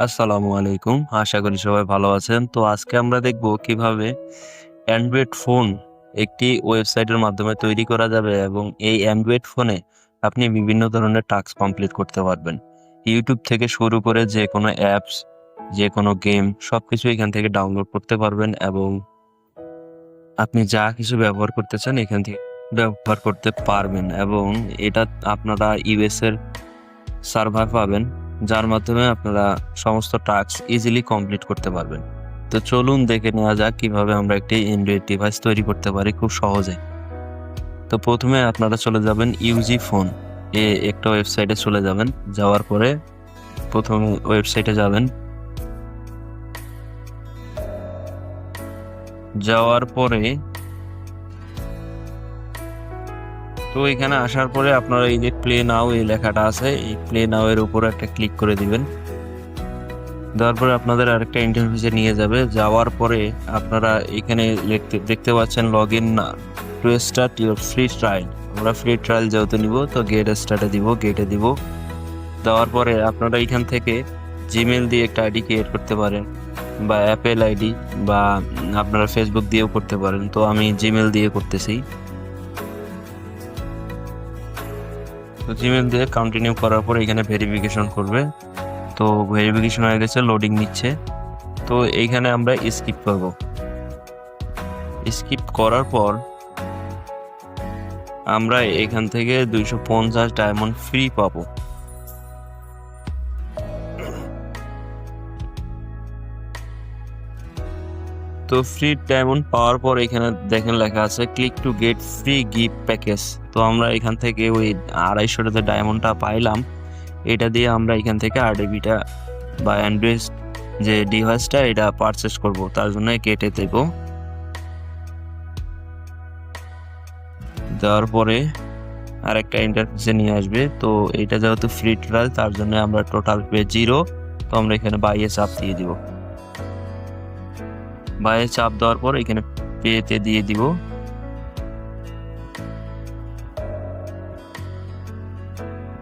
আসসালামু আলাইকুম। আশা করি সবাই ভালো আছেন। তো আজকে আমরা দেখব কিভাবে অ্যান্ড্রয়েড ফোন একটি ওয়েবসাইটের মাধ্যমে তৈরি করা যাবে এবং এই অ্যান্ড্রয়েড ফোনে আপনি বিভিন্ন ধরনের টাস্ক কমপ্লিট করতে পারবেন। YouTube থেকে শুরু করে যেকোনো অ্যাপস, যেকোনো গেম সবকিছু এখান থেকে ডাউনলোড করতে পারবেন এবং আপনি যা কিছু ব্যবহার করতে চান এখান থেকে ব্যবহার করতে পারবেন এবং এটা আপনারা ইউএস এর সার্ভার পাবেন, যার মাধ্যমে আপনারা সমস্ত টাস্ক ইজিলি কমপ্লিট করতে পারবেন। তো চলুন দেখে নেওয়া যাক কিভাবে আমরা একটি অ্যান্ড্রয়েড ডিভাইস তৈরি করতে পারি খুব সহজে। তো প্রথমে আপনারা চলে যাবেন ইউজি ফোন একটা ওয়েবসাইটে চলে যাবেন। যাওয়ার পরে প্রথম ওয়েবসাইটে যাবেন। যাওয়ার পরে তো এখানে আসার পরে আপনারা এই যে প্লে নাও এই লেখাটা আছে, এই প্লে নাও এর উপর একটা ক্লিক করে দিবেন। দেওয়ার পরে আপনাদের আরেকটা ইন্টারফেসে নিয়ে যাবে। যাওয়ার পরে আপনারা এখানে দেখতে পাচ্ছেন log in to start your free trial. আমরা ফ্রি ট্রায়াল যেহেতু নিব তো গেট স্টার্টে দিব, গেটে দিব। দেওয়ার পরে আপনারা এখান থেকে জিমেল দিয়ে একটা আইডি ক্রিয়েট করতে পারেন বা অ্যাপেল আইডি বা আপনারা ফেসবুক দিয়েও করতে পারেন। তো আমি জিমেল দিয়ে করতেছি। তো জিমেল দিয়ে কন্টিনিউ করার পর এখানে ভেরিফিকেশন করবে। তো ভেরিফিকেশন হয়ে গেছে, লোডিং নিচ্ছে। তো এইখানে আমরা স্কিপ করব। স্কিপ করার পর আমরা এখান থেকে 250 ডায়মন্ড ফ্রি পাবো। তো ফ্রি ডায়মন্ড পাওয়ার পর এখানে দেখেন লেখা আছে click to get free gift package. তো আমরা এখান থেকে ওই 250 যে ডায়মন্ডটা পাইলাম এটা দিয়ে আমরা এখান থেকে আরডিবিটা বা অ্যান্ড্রয়েড যে ডিভাইসটা এটা পারচেস করব। তার জন্য কেটে দেব। দেওয়ার পরে আরেকটা ইন্টারফেসে নিয়ে আসবে। তো এটা যেহেতু ফ্রি ট্রায়াল তার জন্য আমরা টোটাল পে 0। তো আমরা এখানে বাইয়ে চাপ দিয়ে দিব। বাইয়ে চাপ দেওয়ার পর এখানে পেতে দিয়ে দিব।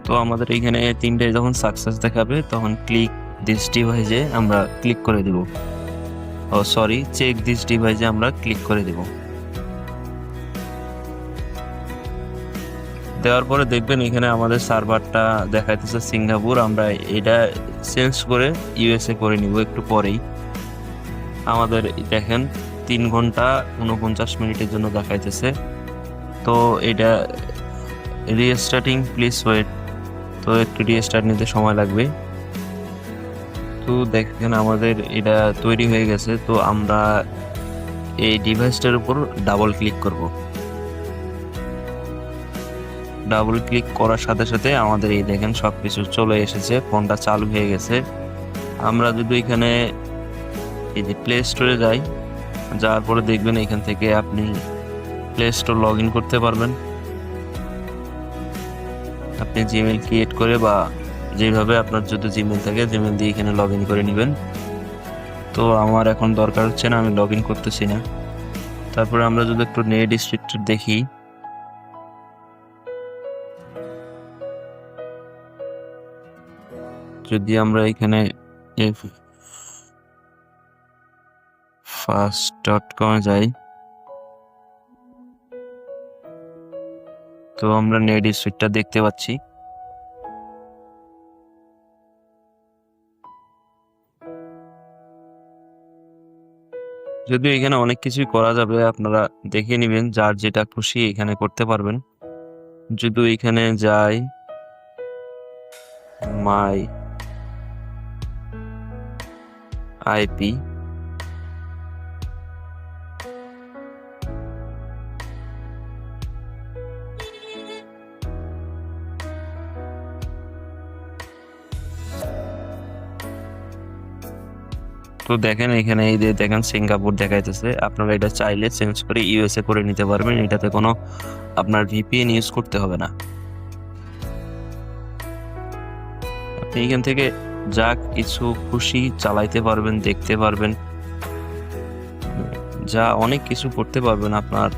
তো আমাদের এখানে 3টে যখন সাকসেস দেখাবে তখন ক্লিক দিস ডিভাইসে আমরা ক্লিক করে দিব। চেক দিস ডিভাইসে আমরা ক্লিক করে দিব। দেওয়ার পরে দেখবেন এখানে আমাদের সার্ভারটা দেখাইতেছে সিঙ্গাপুর। আমরা এটা চেঞ্জ করে ইউএসএ করে নিব একটু পরেই। আমাদের দেখেন 3 ঘন্টা 49 মিনিটের জন্য দেখাইতেছে। তো এটা রিস্টার্টিং প্লিজ ওয়েট। তো একটু রিস্টার্ট নিতে সময় লাগবে। তো দেখেন আমাদের এটা তৈরি হয়ে গেছে। তো আমরা এই ডিভাইসটার উপর ডাবল ক্লিক করব। ডাবল ক্লিক করার সাথে সাথে আমাদের এই দেখেন সবকিছু চলে এসেছে, ফোনটা চালু হয়ে গেছে। আমরা যদি এখানে এই যে প্লে স্টোরে যাই, যাওয়ার পরে দেখবেন এখান থেকে আপনি প্লে স্টোর লগ ইন করতে পারবেন। আপনি জিমেল ক্রিয়েট করে বা যেভাবে আপনার যদি জিমেল থাকে জিমেল দিয়ে এখানে লগ ইন করে নেবেন। তো আমার এখন দরকার হচ্ছে না, আমি লগ ইন করতেছি না। তারপরে আমরা যদি একটু নেট স্পিড দেখি, যদি আমরা এখানে fast.com যাই, তো আমরা নেট স্পিডটা দেখতে পাচ্ছি। যদিও এখানে অনেক কিছুই করা যাবে, আপনারা দেখে নেবেন, যার যেটা খুশি এখানে করতে পারবেন। যদি এখানে যাই মাই আইপি, তো দেখেন এখানে এই যে দেখেন সিঙ্গাপুর দেখাইতেছে। আপনারা এটা চাইলে চেঞ্জ করে ইউএসএ করে নিতে পারবেন। এটাতে কোনো আপনার ভিপিএন ইউজ করতে হবে না। আপনি এখান থেকে যা কিছু খুশি চালাইতে পারবেন, দেখতে পারবেন, যা অনেক কিছু করতে পারবেন। আপনার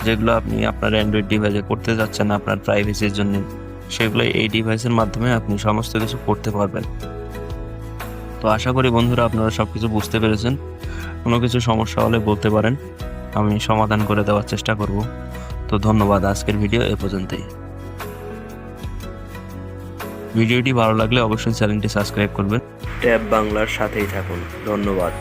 যেগুলো আপনি আপনার অ্যান্ড্রয়েড ডিভাইসে করতে যাচ্ছেন আপনার প্রাইভেসির জন্য, সেগুলো এই ডিভাইসের মাধ্যমে আপনি সমস্ত কিছু করতে পারবেন। তো আশা করি বন্ধুরা আপনারা সবকিছু বুঝতে পেরেছেন। কোনো কিছু সমস্যা হলে বলতে পারেন, আমি সমাধান করে দেওয়ার চেষ্টা করব। তো ধন্যবাদ, আজকের ভিডিও এ পর্যন্তই। ভিডিওটি ভালো লাগলে অবশ্যই চ্যানেলটি সাবস্ক্রাইব করবেন। ট্যাব বাংলার সাথেই থাকুন। ধন্যবাদ।